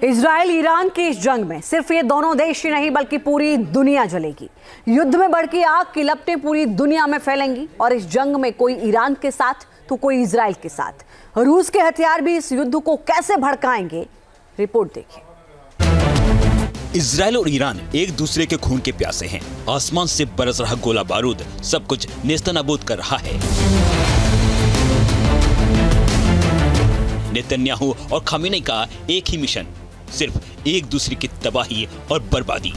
Israel Iran की इस जंग में सिर्फ ये दोनों देश ही नहीं बल्कि पूरी दुनिया जलेगी। युद्ध में भड़की आग की लपटें पूरी दुनिया में फैलेंगी और इस जंग में कोई ईरान के साथ तो कोई इजराइल के साथ। रूस के हथियार भी इस युद्ध को कैसे भड़काएंगे, रिपोर्ट देखिए। इजराइल और ईरान एक दूसरे के खून के प्यासे हैं। आसमान से बरस रहा गोला बारूद सब कुछ नेस्तनाबूद कर रहा है। नेतन्याहू और खामेनी का एक ही मिशन, सिर्फ एक दूसरे की तबाही और बर्बादी।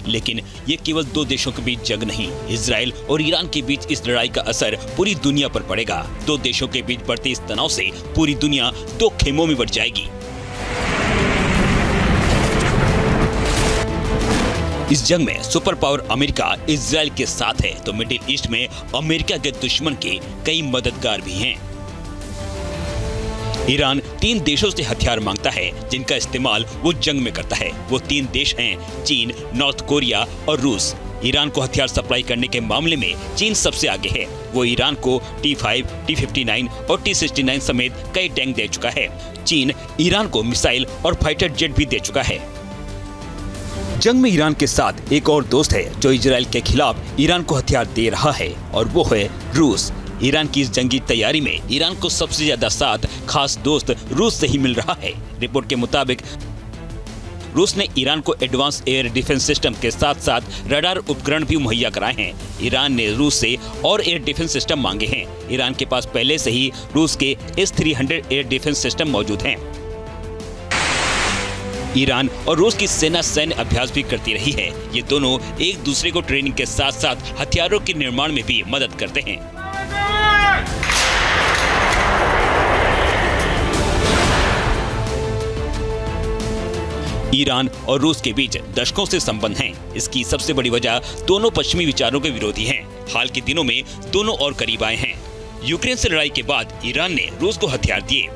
लेकिन ये केवल दो देशों के बीच जंग नहीं, इजराइल और ईरान के बीच इस लड़ाई का असर पूरी दुनिया पर पड़ेगा। दो देशों के बीच बढ़ते इस तनाव से पूरी दुनिया दो खेमों में बट जाएगी। इस जंग में सुपर पावर अमेरिका इजराइल के साथ है, तो मिडिल ईस्ट में अमेरिका के दुश्मन के कई मददगार भी हैं। ईरान तीन देशों से हथियार मांगता है जिनका इस्तेमाल वो जंग में करता है। वो तीन देश हैं चीन, नॉर्थ कोरिया और रूस। ईरान को हथियार सप्लाई करने के मामले में चीन सबसे आगे है। वो ईरान को T5, T59 और T69 समेत कई टैंक दे चुका है। चीन ईरान को मिसाइल और फाइटर जेट भी दे चुका है। जंग में ईरान के साथ एक और दोस्त है जो इजराइल के खिलाफ ईरान को हथियार दे रहा है और वो है रूस। ईरान की इस जंगी तैयारी में ईरान को सबसे ज्यादा साथ खास दोस्त रूस से ही मिल रहा है। रिपोर्ट के मुताबिक रूस ने ईरान को एडवांस एयर डिफेंस सिस्टम के साथ साथ रडार उपकरण भी मुहैया कराए हैं। ईरान ने रूस से और एयर डिफेंस सिस्टम मांगे हैं। ईरान के पास पहले से ही रूस के S-300 एयर डिफेंस सिस्टम मौजूद हैं। ईरान और रूस की सेना सैन्य अभ्यास भी करती रही है। ये दोनों एक दूसरे को ट्रेनिंग के साथ साथ हथियारों के निर्माण में भी मदद करते हैं। ईरान और रूस के बीच दशकों से संबंध हैं। इसकी सबसे बड़ी वजह दोनों पश्चिमी विचारों के विरोधी हैं। हाल के दिनों में दोनों और करीब आए हैं। यूक्रेन से लड़ाई के बाद ईरान ने रूस को हथियार दिए।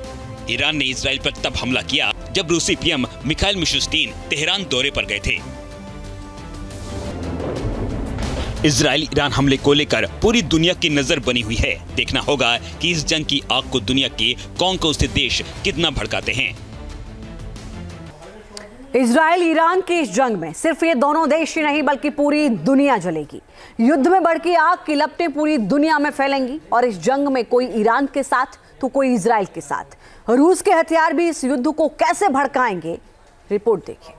ईरान ने इजराइल पर तब हमला किया जब रूसी पीएम मिखाइल मिशुस्तीन तेहरान दौरे पर गए थे। इजराइल ईरान हमले को लेकर पूरी दुनिया की नजर बनी हुई है। देखना होगा कि इस जंग की आग को दुनिया के कौन कौन से देश कितना भड़काते हैं। इजराइल ईरान की इस जंग में सिर्फ ये दोनों देश ही नहीं बल्कि पूरी दुनिया जलेगी। युद्ध में भड़की आग की लपटें पूरी दुनिया में फैलेंगी और इस जंग में कोई ईरान के साथ तो कोई इजराइल के साथ। रूस के हथियार भी इस युद्ध को कैसे भड़काएंगे, रिपोर्ट देखिए।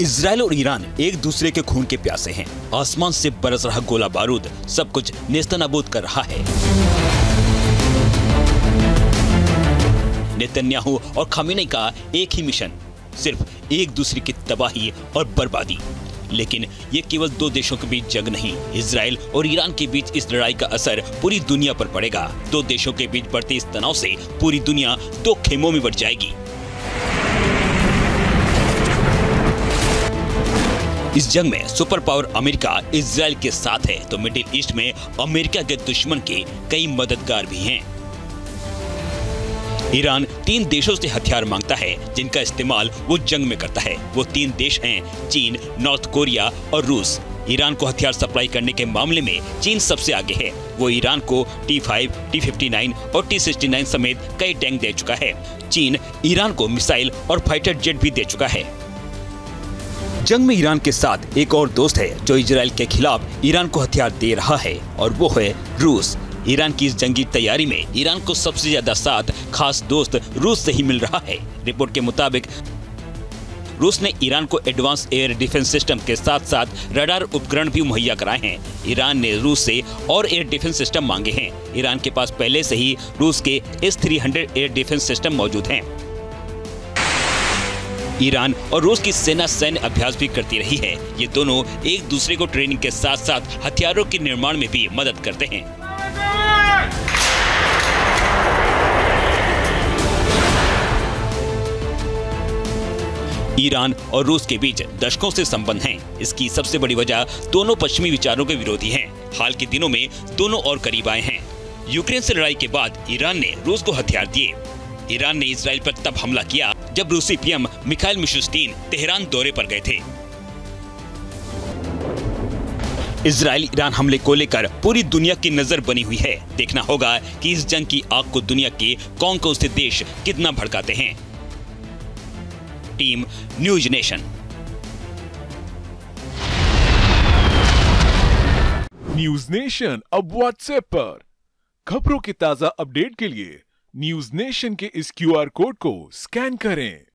इजराइल और ईरान एक दूसरे के खून के प्यासे हैं। आसमान से बरस रहा गोला बारूद सब कुछ नेस्तनाबूद कर रहा है। नेतन्याहू और खामेनी का एक ही मिशन, सिर्फ एक दूसरे की तबाही और बर्बादी। लेकिन ये केवल दो देशों के बीच जंग नहीं, इजराइल और ईरान के बीच इस लड़ाई का असर पूरी दुनिया पर पड़ेगा। दो देशों के बीच बढ़ते इस तनाव से पूरी दुनिया दो खेमों में बट जाएगी। इस जंग में सुपर पावर अमेरिका इजराइल के साथ है, तो मिडिल ईस्ट में अमेरिका के दुश्मन के कई मददगार भी हैं। ईरान तीन देशों से हथियार मांगता है जिनका इस्तेमाल वो जंग में करता है। वो तीन देश हैं चीन, नॉर्थ कोरिया और रूस। ईरान को हथियार सप्लाई करने के मामले में चीन सबसे आगे है। वो ईरान को T5, T59 और T69 समेत कई टैंक दे चुका है। चीन ईरान को मिसाइल और फाइटर जेट भी दे चुका है। जंग में ईरान के साथ एक और दोस्त है जो इजराइल के खिलाफ ईरान को हथियार दे रहा है और वो है रूस। ईरान की इस जंगी तैयारी में ईरान को सबसे ज्यादा साथ खास दोस्त रूस से ही मिल रहा है। रिपोर्ट के मुताबिक रूस ने ईरान को एडवांस एयर डिफेंस सिस्टम के साथ साथ रडार उपकरण भी मुहैया कराए हैं। ईरान ने रूस से और एयर डिफेंस सिस्टम मांगे हैं। ईरान के पास पहले से ही रूस के S-300 एयर डिफेंस सिस्टम मौजूद हैं। ईरान और रूस की सेना सैन्य अभ्यास भी करती रही है। ये दोनों एक दूसरे को ट्रेनिंग के साथ साथ हथियारों के निर्माण में भी मदद करते हैं। ईरान और रूस के बीच दशकों से संबंध हैं। इसकी सबसे बड़ी वजह दोनों पश्चिमी विचारों के विरोधी हैं। हाल के दिनों में दोनों और करीब आए हैं। यूक्रेन से लड़ाई के बाद ईरान ने रूस को हथियार दिए। ईरान ने इजराइल पर तब हमला किया जब रूसी पीएम मिखाइल मिशुस्तीन तेहरान दौरे पर गए थे। इजराइल ईरान हमले को लेकर पूरी दुनिया की नजर बनी हुई है। देखना होगा कि इस जंग की आग को दुनिया के कौन कौन से देश कितना भड़काते हैं। Team news nation. News nation अब व्हाट्सएप पर खबरों के ताजा अपडेट के लिए न्यूज नेशन के इस QR कोड को स्कैन करें।